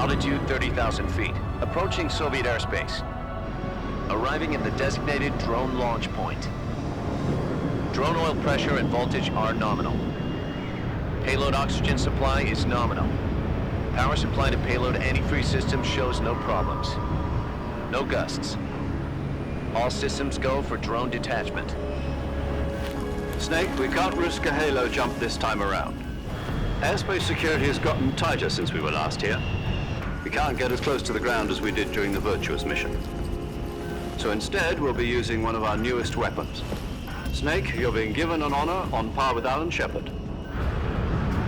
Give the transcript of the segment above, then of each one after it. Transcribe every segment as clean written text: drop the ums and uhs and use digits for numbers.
Altitude 30,000 feet. Approaching Soviet airspace. Arriving at the designated drone launch point. Drone oil pressure and voltage are nominal. Payload oxygen supply is nominal. Power supply to payload antifreeze system shows no problems. No gusts. All systems go for drone detachment. Snake, we can't risk a halo jump this time around. Airspace security has gotten tighter since we were last here. We can't get as close to the ground as we did during the Virtuous mission. So instead, we'll be using one of our newest weapons. Snake, you're being given an honor on par with Alan Shepard.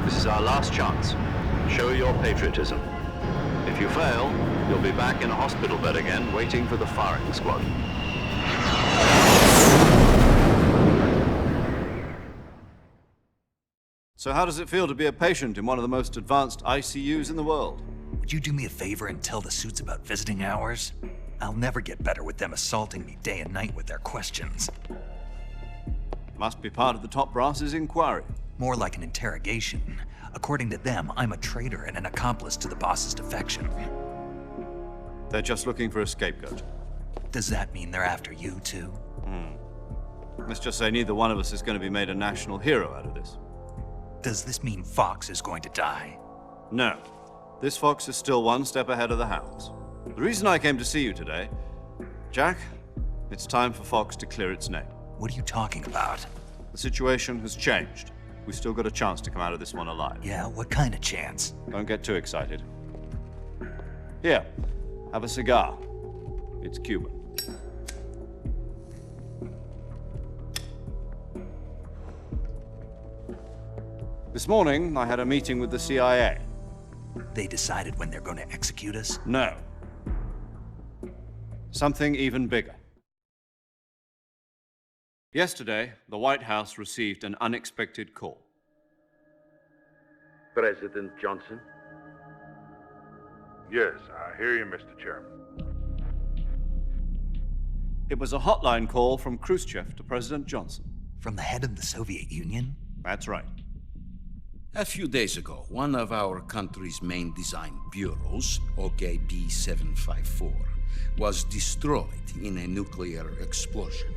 This is our last chance. Show your patriotism. If you fail, you'll be back in a hospital bed again, waiting for the firing squad. So how does it feel to be a patient in one of the most advanced ICUs in the world? Would you do me a favor and tell the suits about visiting hours? I'll never get better with them assaulting me day and night with their questions. Must be part of the top brass's inquiry. More like an interrogation. According to them, I'm a traitor and an accomplice to the boss's defection. They're just looking for a scapegoat. Does that mean they're after you, too? Let's just say neither one of us is going to be made a national hero out of this. Does this mean Fox is going to die? No. This fox is still one step ahead of the hounds. The reason I came to see you today, Jack, it's time for Fox to clear its name. What are you talking about? The situation has changed. We've still got a chance to come out of this one alive. Yeah, what kind of chance? Don't get too excited. Here, have a cigar. It's Cuban. This morning, I had a meeting with the CIA. They decided when they're going to execute us? No. Something even bigger. Yesterday, the White House received an unexpected call. President Johnson? Yes, I hear you, Mr. Chairman. It was a hotline call from Khrushchev to President Johnson. From the head of the Soviet Union? That's right. A few days ago, one of our country's main design bureaus, OKB 754, was destroyed in a nuclear explosion.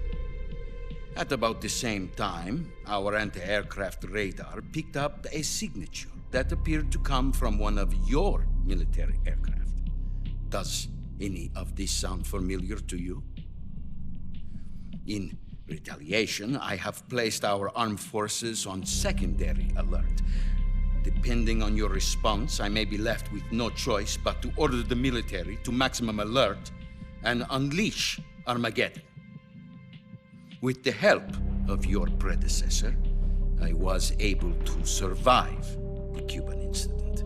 At about the same time, our anti-aircraft radar picked up a signature that appeared to come from one of your military aircraft. Does any of this sound familiar to you? In retaliation, I have placed our armed forces on secondary alert. Depending on your response, I may be left with no choice but to order the military to maximum alert and unleash Armageddon. With the help of your predecessor, I was able to survive the Cuban incident.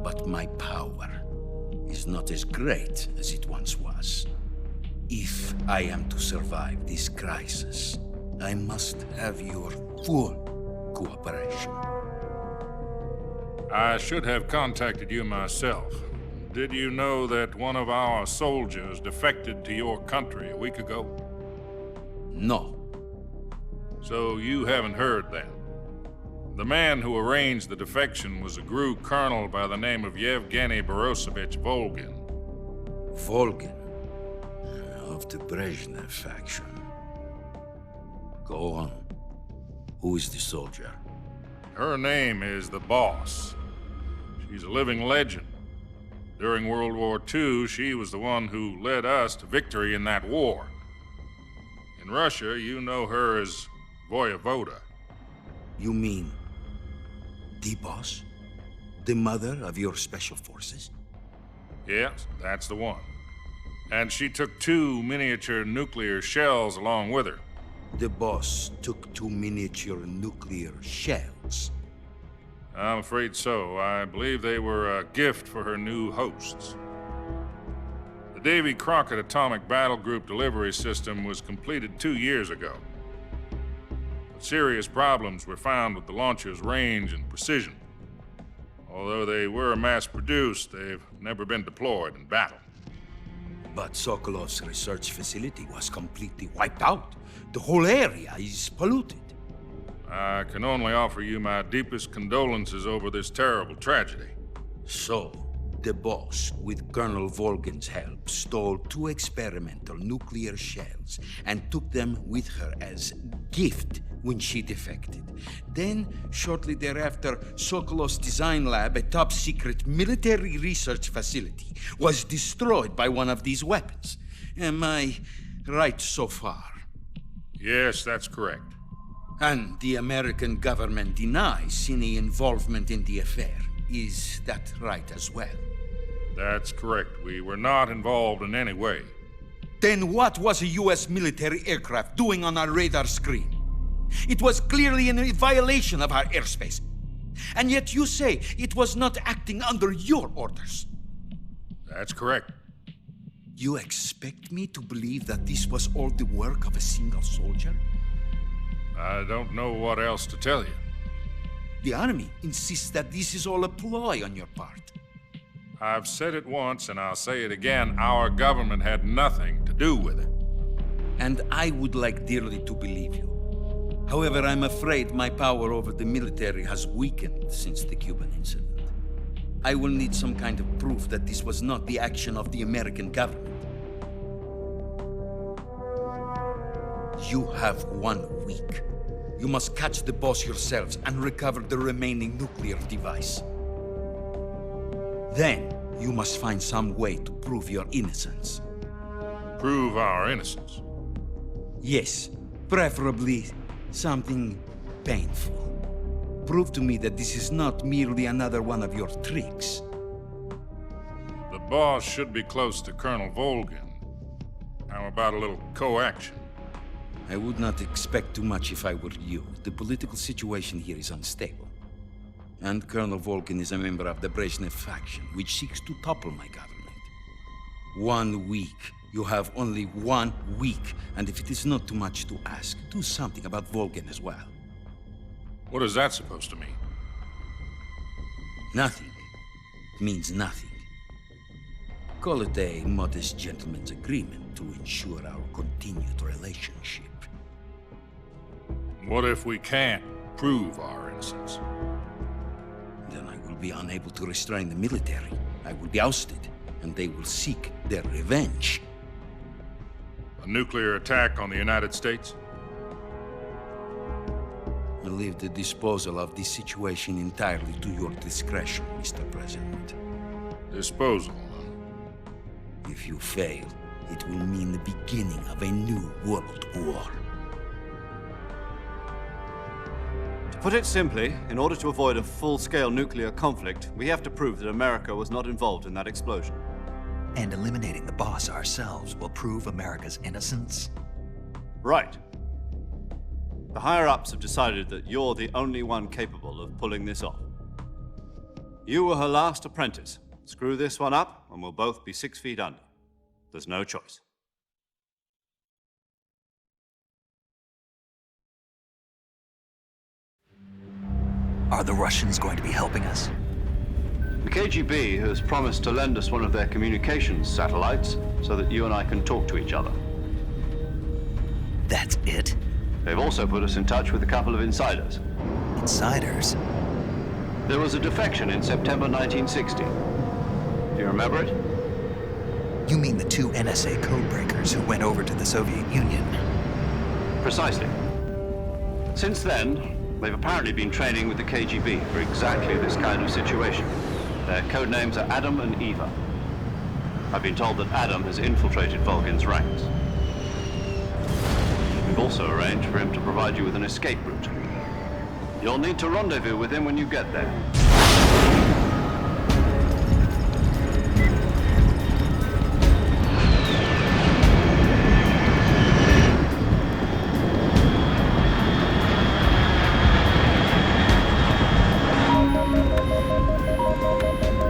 But my power is not as great as it once was. If I am to survive this crisis, I must have your full cooperation. I should have contacted you myself. Did you know that one of our soldiers defected to your country a week ago? No. So you haven't heard then. The man who arranged the defection was a GRU colonel by the name of Yevgeny Borisovich Volgin. Volgin, of the Brezhnev faction. Go on. Who is the soldier? Her name is the Boss. She's a living legend. During World War II, she was the one who led us to victory in that war. In Russia, you know her as Voyevoda. You mean the boss? The mother of your special forces? Yes, that's the one. And she took 2 miniature nuclear shells along with her. The boss took 2 miniature nuclear shells. I'm afraid so. I believe they were a gift for her new hosts. The Davy Crockett Atomic Battle Group delivery system was completed 2 years ago. But serious problems were found with the launcher's range and precision. Although they were mass-produced, they've never been deployed in battle. But Sokolov's research facility was completely wiped out. The whole area is polluted. I can only offer you my deepest condolences over this terrible tragedy. So, The boss, with Colonel Volgin's help, stole 2 experimental nuclear shells and took them with her as gift when she defected. Then, shortly thereafter, Sokolov's design lab, a top-secret military research facility, was destroyed by one of these weapons. Am I right so far? Yes, that's correct. And the American government denies any involvement in the affair. Is that right as well? That's correct. We were not involved in any way. Then what was a U.S. military aircraft doing on our radar screen? It was clearly in violation of our airspace. And yet you say it was not acting under your orders. That's correct. You expect me to believe that this was all the work of a single soldier? I don't know what else to tell you. The Army insists that this is all a ploy on your part. I've said it once, and I'll say it again. Our government had nothing to do with it. And I would like dearly to believe you. However, I'm afraid my power over the military has weakened since the Cuban incident. I will need some kind of proof that this was not the action of the American government. You have 1 week. You must catch the boss yourselves and recover the remaining nuclear device. Then, you must find some way to prove your innocence. Prove our innocence. Yes, preferably something painful. Prove to me that this is not merely another one of your tricks. The boss should be close to Colonel Volgin. How about a little coaction? I would not expect too much if I were you. The political situation here is unstable. And Colonel Volgin is a member of the Brezhnev faction, which seeks to topple my government. 1 week. You have only 1 week. And if it is not too much to ask, do something about Volgin as well. What is that supposed to mean? Nothing means nothing. Call it a modest gentleman's agreement to ensure our continued relationship. What if we can't prove our innocence? Then I will be unable to restrain the military. I will be ousted, and they will seek their revenge. A nuclear attack on the United States? I leave the disposal of this situation entirely to your discretion, Mr. President. Disposal, huh? If you fail, it will mean the beginning of a new world war. To put it simply, in order to avoid a full-scale nuclear conflict, we have to prove that America was not involved in that explosion. And eliminating the boss ourselves will prove America's innocence? Right. The higher-ups have decided that you're the only one capable of pulling this off. You were her last apprentice. Screw this one up, and we'll both be 6 feet under. There's no choice. Are the Russians going to be helping us? The KGB has promised to lend us one of their communications satellites so that you and I can talk to each other. That's it? They've also put us in touch with a couple of insiders. Insiders? There was a defection in September 1960. Do you remember it? You mean the 2 NSA codebreakers who went over to the Soviet Union? Precisely. Since then, they've apparently been training with the KGB for exactly this kind of situation. Their code names are Adam and Eva. I've been told that Adam has infiltrated Volgin's ranks. We've also arranged for him to provide you with an escape route. You'll need to rendezvous with him when you get there.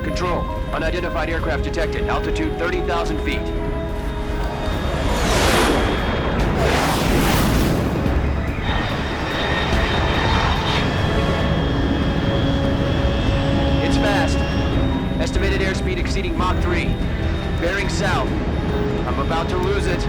Control. Unidentified aircraft detected. Altitude 30,000 feet. It's fast. Estimated airspeed exceeding Mach 3. Bearing south. I'm about to lose it.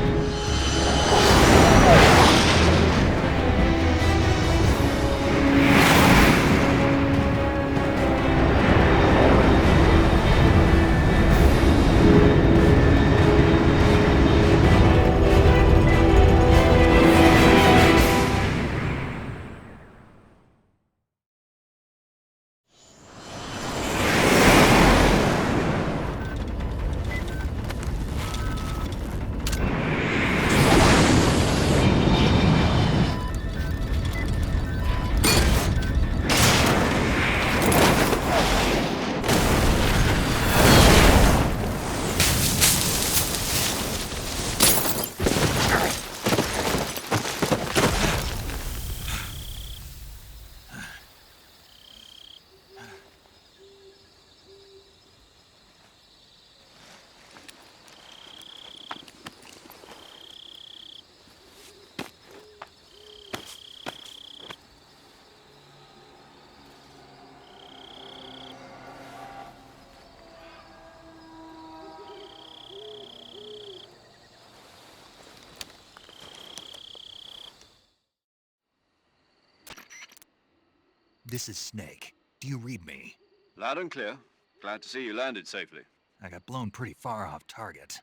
This is Snake. Do you read me? Loud and clear. Glad to see you landed safely. I got blown pretty far off target.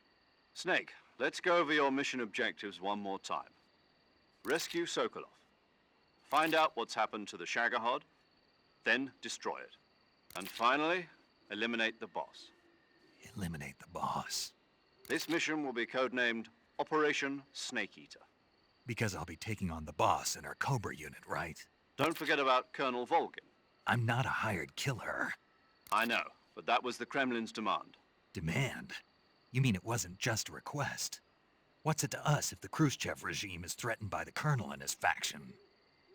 Snake, let's go over your mission objectives one more time. Rescue Sokolov. Find out what's happened to the Shagohod, then destroy it. And finally, eliminate the boss. Eliminate the boss. This mission will be codenamed Operation Snake Eater. Because I'll be taking on the boss in our Cobra unit, right? Don't forget about Colonel Volgin. I'm not a hired killer. I know, but that was the Kremlin's demand. Demand? You mean it wasn't just a request? What's it to us if the Khrushchev regime is threatened by the Colonel and his faction?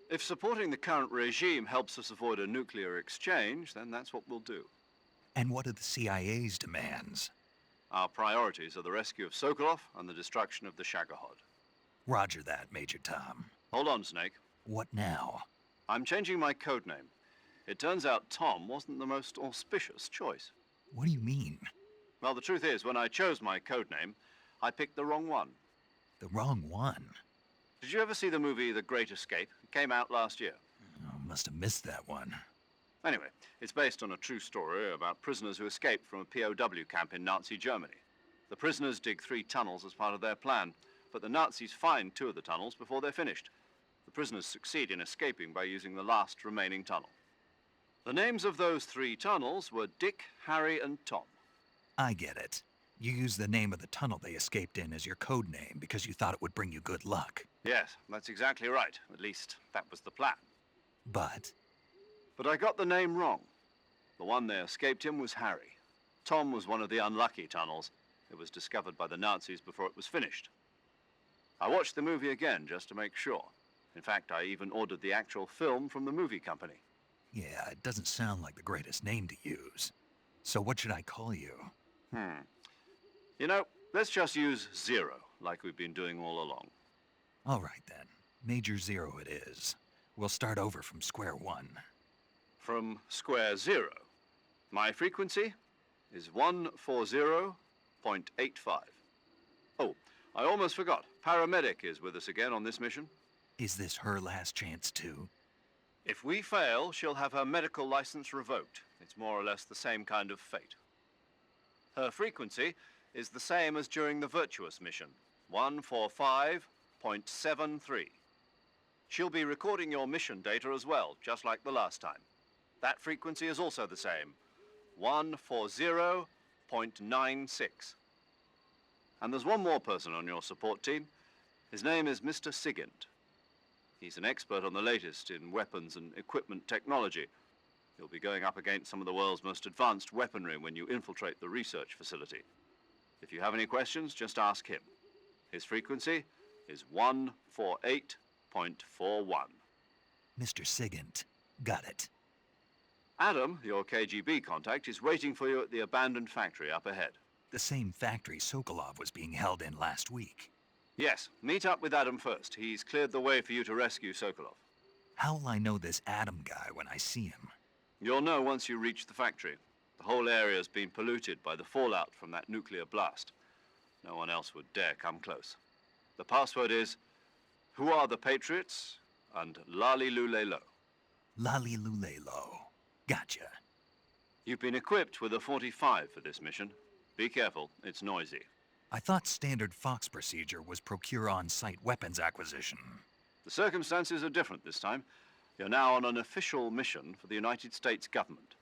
If supporting the current regime helps us avoid a nuclear exchange, then that's what we'll do. And what are the CIA's demands? Our priorities are the rescue of Sokolov and the destruction of the Shagohod. Roger that, Major Tom. Hold on, Snake. What now? I'm changing my codename. It turns out Tom wasn't the most auspicious choice. What do you mean? Well, the truth is, when I chose my codename, I picked the wrong one. The wrong one? Did you ever see the movie The Great Escape? It came out last year. Oh, must have missed that one. Anyway, it's based on a true story about prisoners who escaped from a POW camp in Nazi Germany. The prisoners dig 3 tunnels as part of their plan, but the Nazis find 2 of the tunnels before they're finished. The prisoners succeed in escaping by using the last remaining tunnel. The names of those 3 tunnels were Dick, Harry, and Tom. I get it. You used the name of the tunnel they escaped in as your code name because you thought it would bring you good luck. Yes, that's exactly right. At least, that was the plan. But But I got the name wrong. The one they escaped in was Harry. Tom was one of the unlucky tunnels. It was discovered by the Nazis before it was finished. I watched the movie again just to make sure. In fact, I even ordered the actual film from the movie company. yeah, it doesn't sound like the greatest name to use. So what should I call you? You know, let's just use Zero, like we've been doing all along. All right then. Major Zero it is. We'll start over from square one. From square 0. My frequency is 140.85. Oh, I almost forgot. Paramedic is with us again on this mission. Is this her last chance too? If we fail, she'll have her medical license revoked. It's more or less the same kind of fate. Her frequency is the same as during the Virtuous mission, 145.73. She'll be recording your mission data as well, just like the last time. That frequency is also the same, 140.96. And there's one more person on your support team. His name is Mr. Sigint. He's an expert on the latest in weapons and equipment technology. You'll be going up against some of the world's most advanced weaponry when you infiltrate the research facility. If you have any questions, just ask him. His frequency is 148.41. Mr. Sigint. Got it. Adam, your KGB contact, is waiting for you at the abandoned factory up ahead. The same factory Sokolov was being held in last week. Yes, meet up with Adam first. He's cleared the way for you to rescue Sokolov. How will I know this Adam guy when I see him? You'll know once you reach the factory. The whole area's been polluted by the fallout from that nuclear blast. No one else would dare come close. The password is, "Who are the Patriots?" and "Lali Lule Lo." Lali Lulelo. Gotcha. You've been equipped with a 45 for this mission. Be careful, it's noisy. I thought standard Fox procedure was procure on-site weapons acquisition. The circumstances are different this time. You're now on an official mission for the United States government.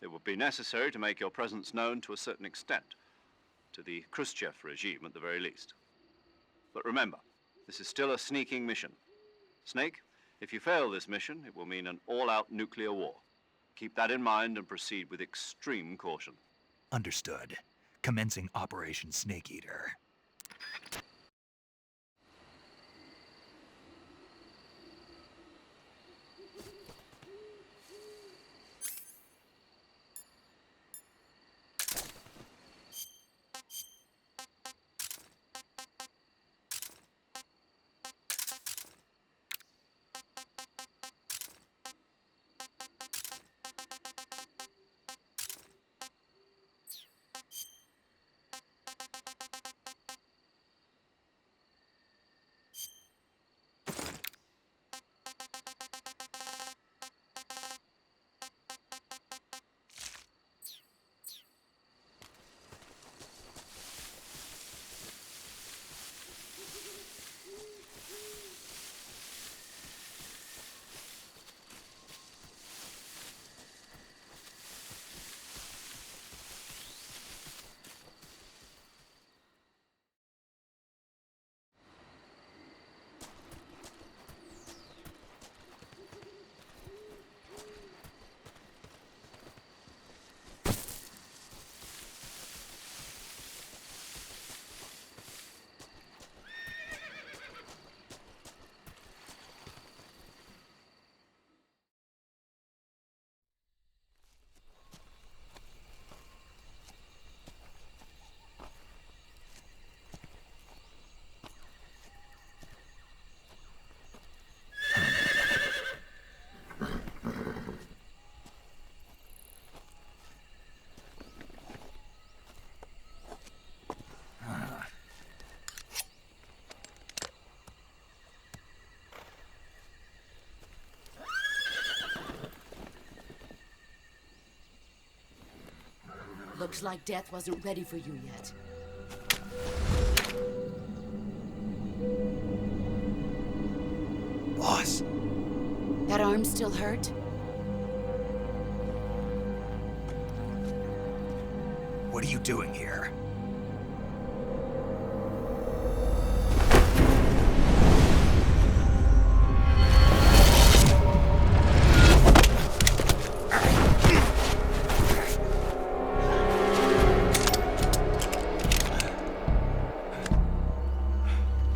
It would be necessary to make your presence known to a certain extent, to the Khrushchev regime at the very least. But remember, this is still a sneaking mission. Snake, if you fail this mission, it will mean an all-out nuclear war. Keep that in mind and proceed with extreme caution. Understood. Commencing Operation Snake Eater. Looks like death wasn't ready for you yet. Boss, That arm still hurt? what are you doing here?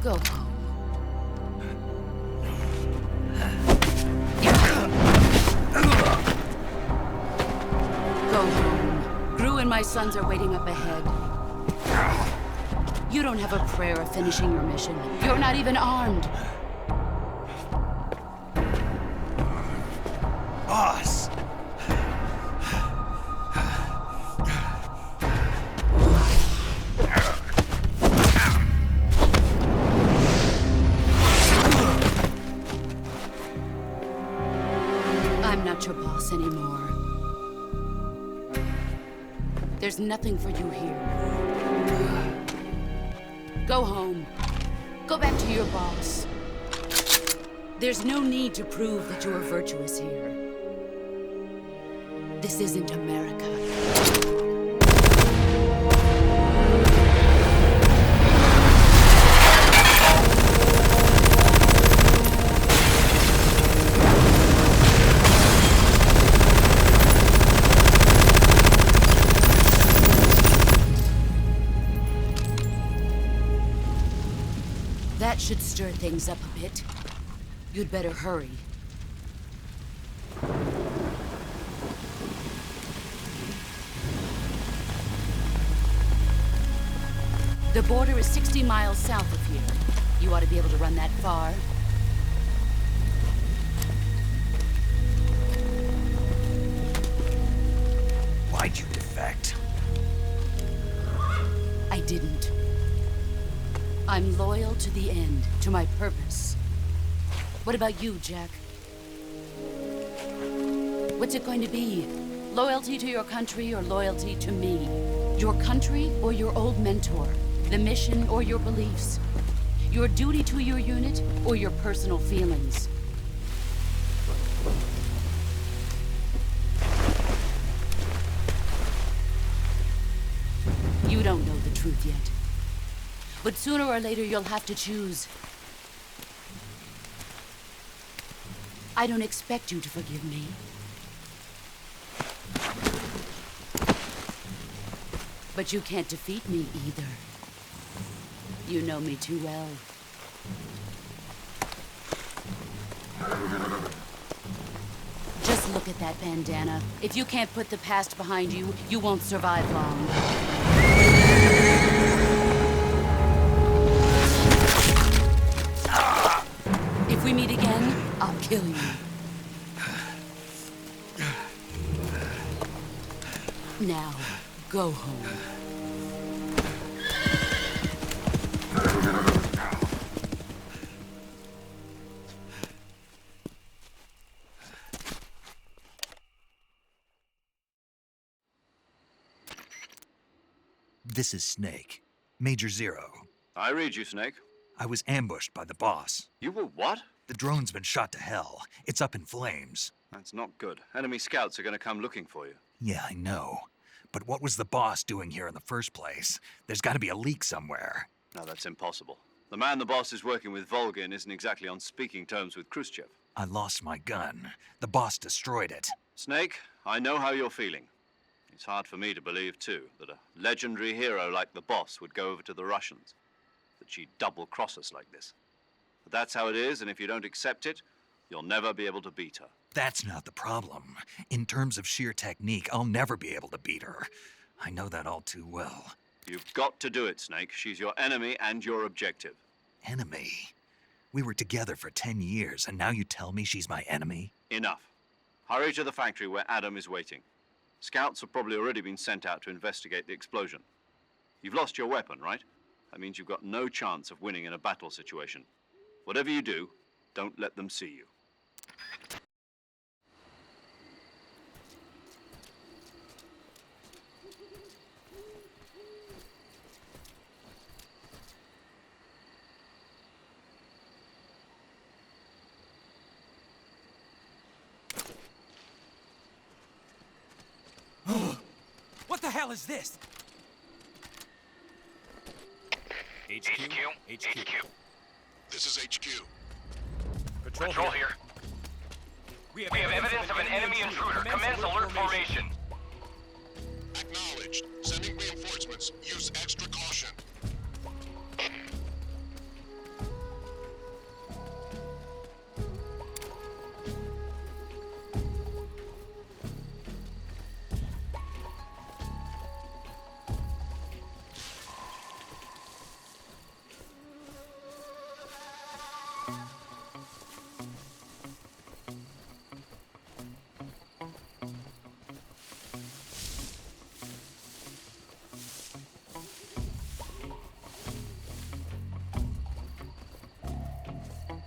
Go home. Go home. Gru and my sons are waiting up ahead. You don't have a prayer of finishing your mission. You're not even armed. Boss! I'm not your boss anymore. There's nothing for you here. Go home. Go back to your boss. There's no need to prove that you are virtuous here. This isn't America. That should stir things up a bit. You'd better hurry. The border is 60 miles south of here. You ought to be able to run that far. Why'd you defect? I didn't. I'm loyal to the end, to my purpose. What about you, Jack? What's it going to be? Loyalty to your country or loyalty to me? Your country or your old mentor? The mission or your beliefs? Your duty to your unit or your personal feelings? You don't know the truth yet. But sooner or later, you'll have to choose. I don't expect you to forgive me. But you can't defeat me either. You know me too well. Just look at that bandana. If you can't put the past behind you, you won't survive long. If we meet again, I'll kill you. Now, go home. This is Snake. Major Zero. I read you, Snake. I was ambushed by the boss. You were what? The drone's been shot to hell. It's up in flames. That's not good. Enemy scouts are going to come looking for you. Yeah, I know. But what was the boss doing here in the first place? There's got to be a leak somewhere. No, that's impossible. The man the boss is working with, Volgin, isn't exactly on speaking terms with Khrushchev. I lost my gun. The boss destroyed it. Snake, I know how you're feeling. It's hard for me to believe, too, that a legendary hero like the boss would go over to the Russians. That she'd double-cross us like this. But that's how it is, and if you don't accept it, you'll never be able to beat her. That's not the problem. In terms of sheer technique, I'll never be able to beat her. I know that all too well. You've got to do it, Snake. She's your enemy and your objective. Enemy? We were together for 10 years, and now you tell me she's my enemy? Enough. Hurry to the factory where Adam is waiting. Scouts have probably already been sent out to investigate the explosion. You've lost your weapon, right? That means you've got no chance of winning in a battle situation. Whatever you do, don't let them see you. hell is this? HQ. This is HQ. Patrol here. We have evidence of an enemy intruder. Commence alert formation. Acknowledged. Sending reinforcements. Use extra caution.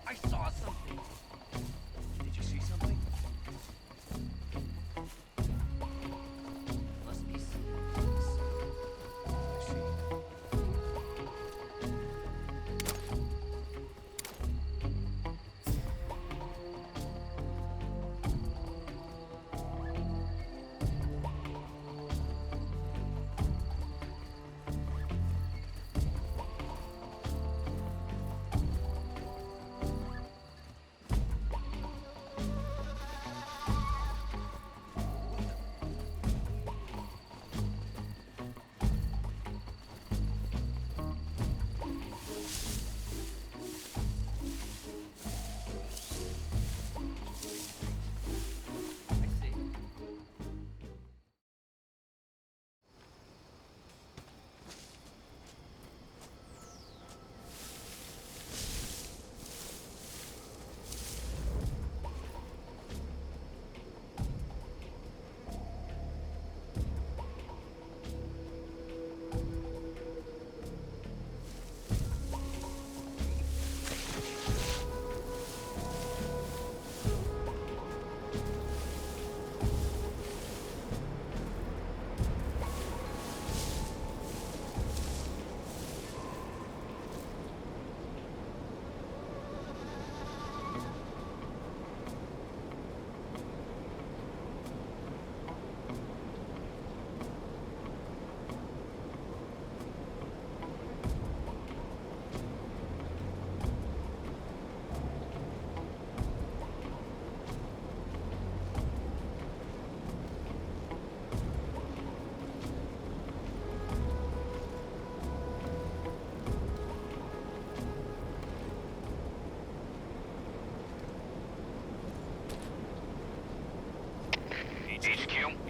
I saw something. Did you see something? Must be serious. I see.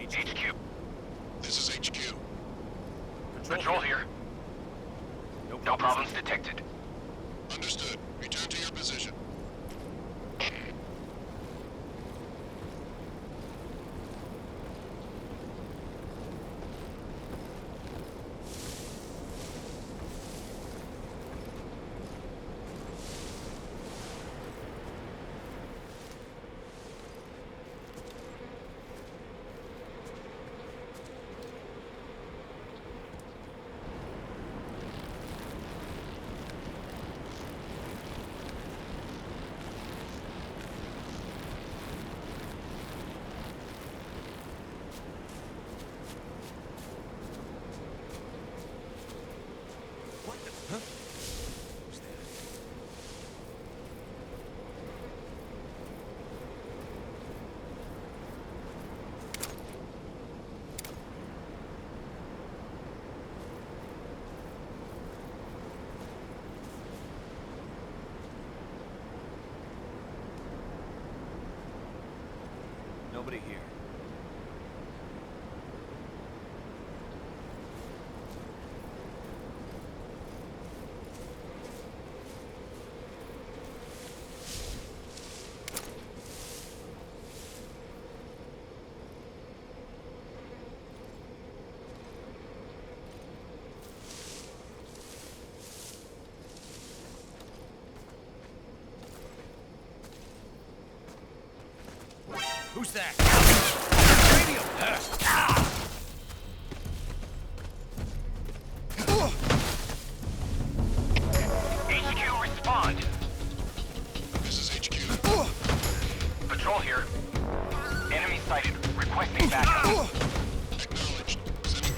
HQ. This is HQ. Patrol here. No problems detected. Understood. Return to your position. Nobody here. Who's that? HQ, respond. This is HQ. Patrol here. Enemy sighted. Requesting backup. Acknowledged. Sending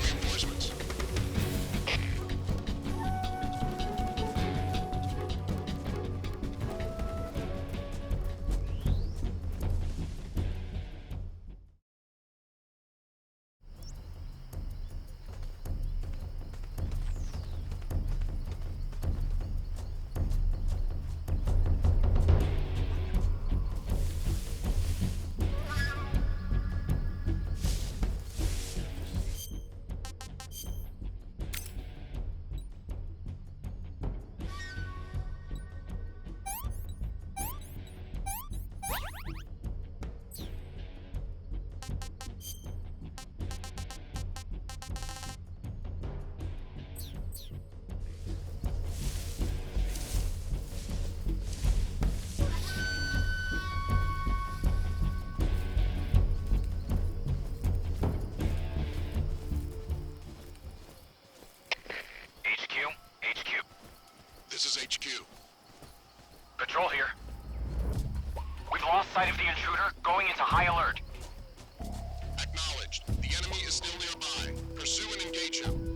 HQ. Patrol here. We've lost sight of the intruder, going into high alert. Acknowledged. The enemy is still nearby. Pursue and engage him.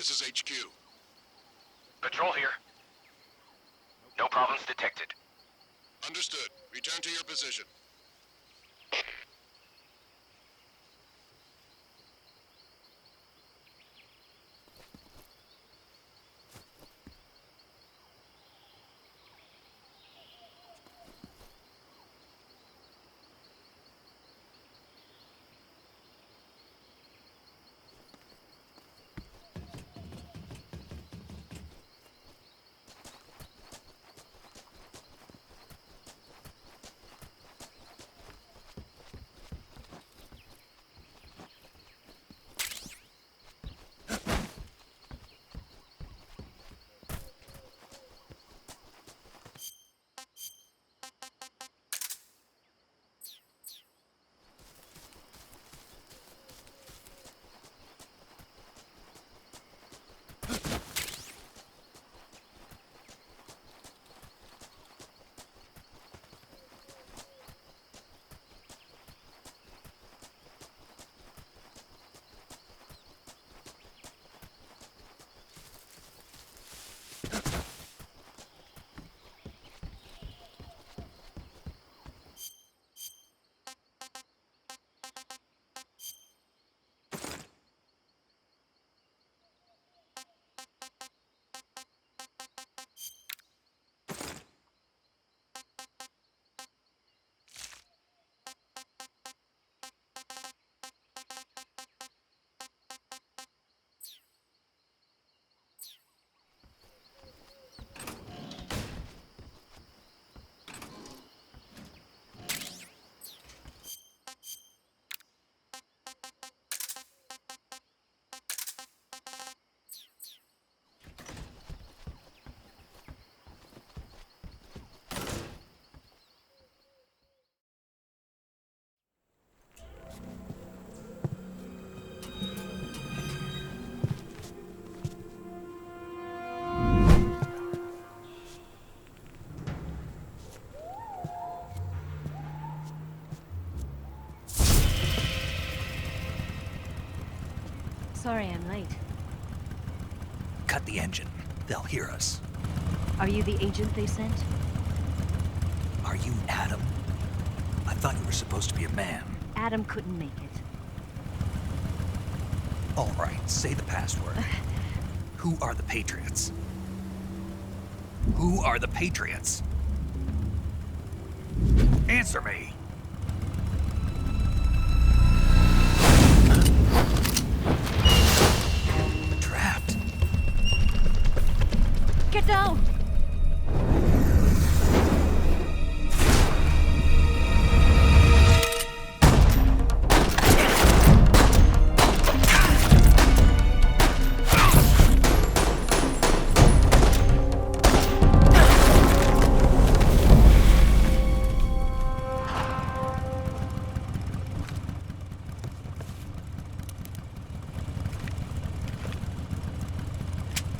This is HQ. Patrol here. No problems detected. Understood. Return to your position. Sorry I'm late. Cut the engine. They'll hear us. Are you the agent they sent? Are you Adam? I thought you were supposed to be a man. Adam couldn't make it. All right, say the password. Who are the Patriots? Who are the Patriots? Answer me! Trapped. Get down!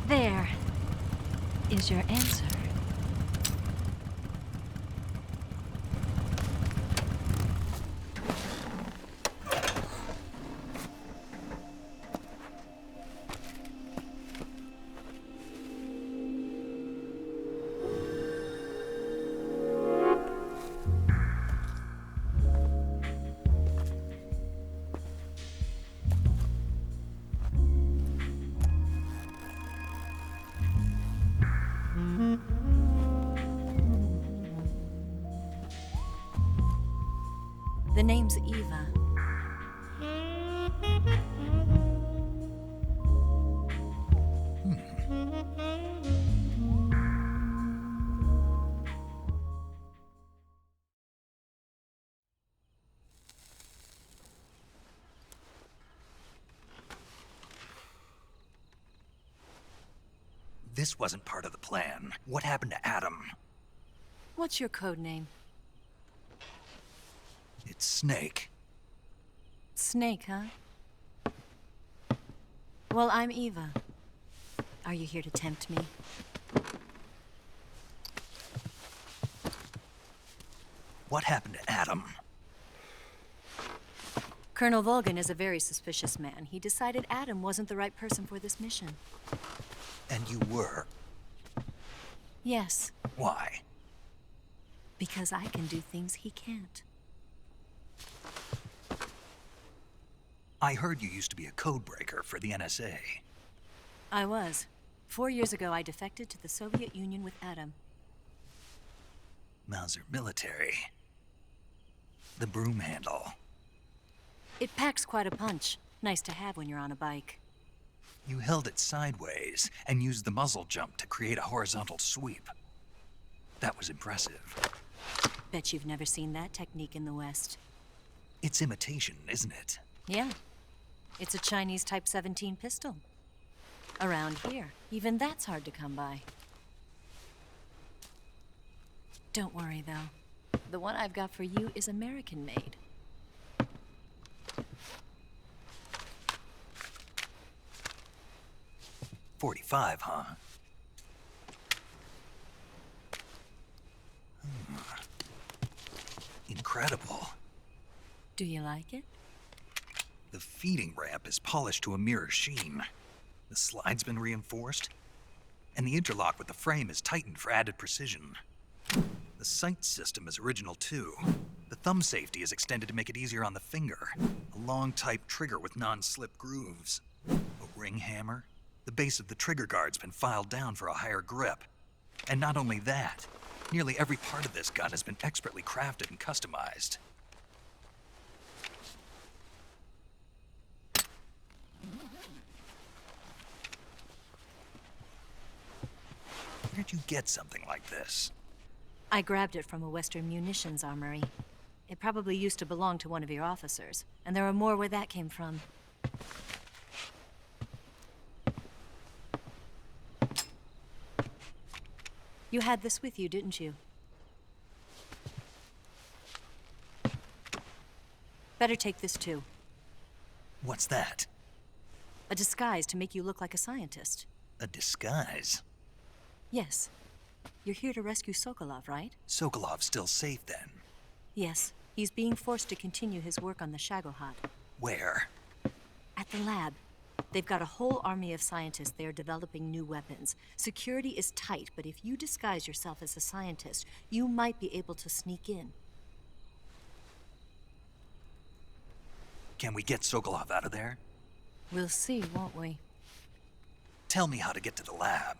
There is your answer. The name's Eva. This wasn't part of the plan. What happened to Adam? What's your code name? It's Snake. Snake, huh? Well, I'm Eva. Are you here to tempt me? What happened to Adam? Colonel Volgin is a very suspicious man. He decided Adam wasn't the right person for this mission. And you were. Yes, Why? because I can do things he can't. I heard you used to be a codebreaker for the NSA. I was. 4 years ago, I defected to the Soviet Union with Adam. Mauser military. The broom handle. It packs quite a punch. Nice to have when you're on a bike. You held it sideways and used the muzzle jump to create a horizontal sweep. That was impressive. Bet you've never seen that technique in the West. It's imitation, isn't it? Yeah. It's a Chinese Type 17 pistol. Around here, even that's hard to come by. Don't worry, though. The one I've got for you is American-made. .45, huh? Incredible. Do you like it? The feeding ramp is polished to a mirror sheen. The slide's been reinforced, and the interlock with the frame is tightened for added precision. The sight system is original too. The thumb safety is extended to make it easier on the finger. A long type trigger with non-slip grooves. A ring hammer. The base of the trigger guard's been filed down for a higher grip. And not only that, nearly every part of this gun has been expertly crafted and customized. Where'd you get something like this? I grabbed it from a Western munitions armory. It probably used to belong to one of your officers, and there are more where that came from. You had this with you, didn't you? Better take this too. What's that? A disguise to make you look like a scientist. A disguise? Yes. You're here to rescue Sokolov, right? Sokolov's still safe then? Yes. He's being forced to continue his work on the Shagohod. Where? At the lab. They've got a whole army of scientists there developing new weapons. Security is tight, but if you disguise yourself as a scientist, you might be able to sneak in. Can we get Sokolov out of there? We'll see, won't we? Tell me how to get to the lab.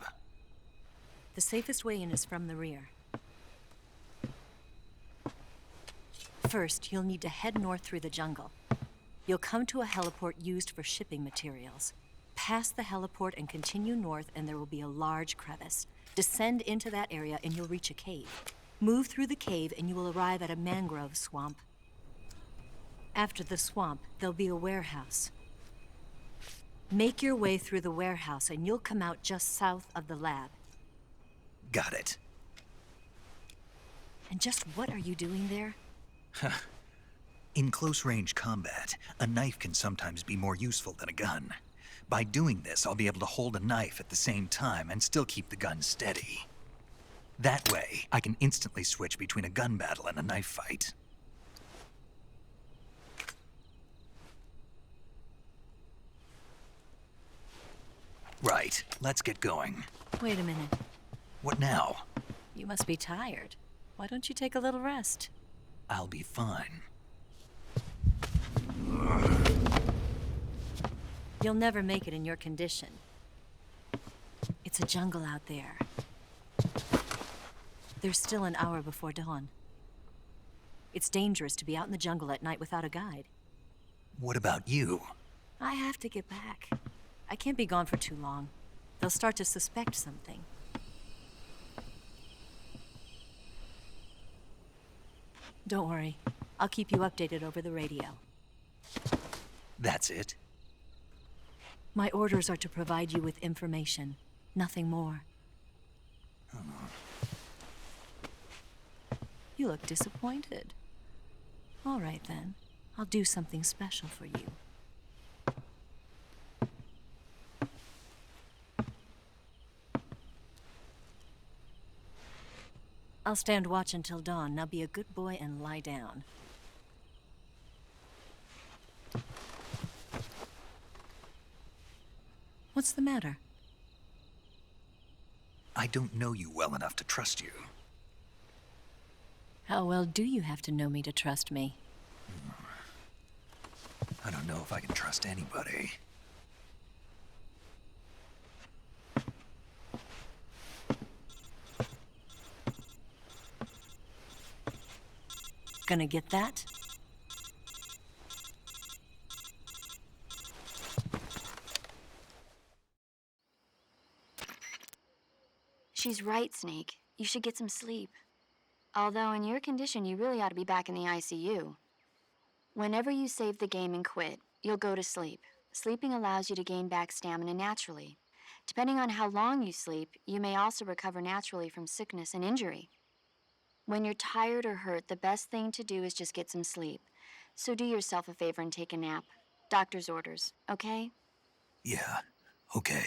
The safest way in is from the rear. First, you'll need to head north through the jungle. You'll come to a heliport used for shipping materials. Pass the heliport and continue north, and there will be a large crevice. Descend into that area and you'll reach a cave. Move through the cave and you will arrive at a mangrove swamp. After the swamp, there'll be a warehouse. Make your way through the warehouse and you'll come out just south of the lab. Got it. And just what are you doing there? In close-range combat, a knife can sometimes be more useful than a gun. By doing this, I'll be able to hold a knife at the same time and still keep the gun steady. That way, I can instantly switch between a gun battle and a knife fight. Right, let's get going. Wait a minute. What now? You must be tired. Why don't you take a little rest? I'll be fine. You'll never make it in your condition. It's a jungle out there. There's still an hour before dawn. It's dangerous to be out in the jungle at night without a guide. What about you? I have to get back. I can't be gone for too long. They'll start to suspect something. Don't worry. I'll keep you updated over the radio. That's it? My orders are to provide you with information. Nothing more. You look disappointed. All right, then. I'll do something special for you. I'll stand watch until dawn. Now be a good boy and lie down. What's the matter? I don't know you well enough to trust you. How well do you have to know me to trust me? I don't know if I can trust anybody. Gonna get that? She's right, Snake. You should get some sleep. Although in your condition, you really ought to be back in the ICU. Whenever you save the game and quit, you'll go to sleep. Sleeping allows you to gain back stamina naturally. Depending on how long you sleep, you may also recover naturally from sickness and injury. When you're tired or hurt, the best thing to do is just get some sleep. So do yourself a favor and take a nap. Doctor's orders, okay? Yeah, okay.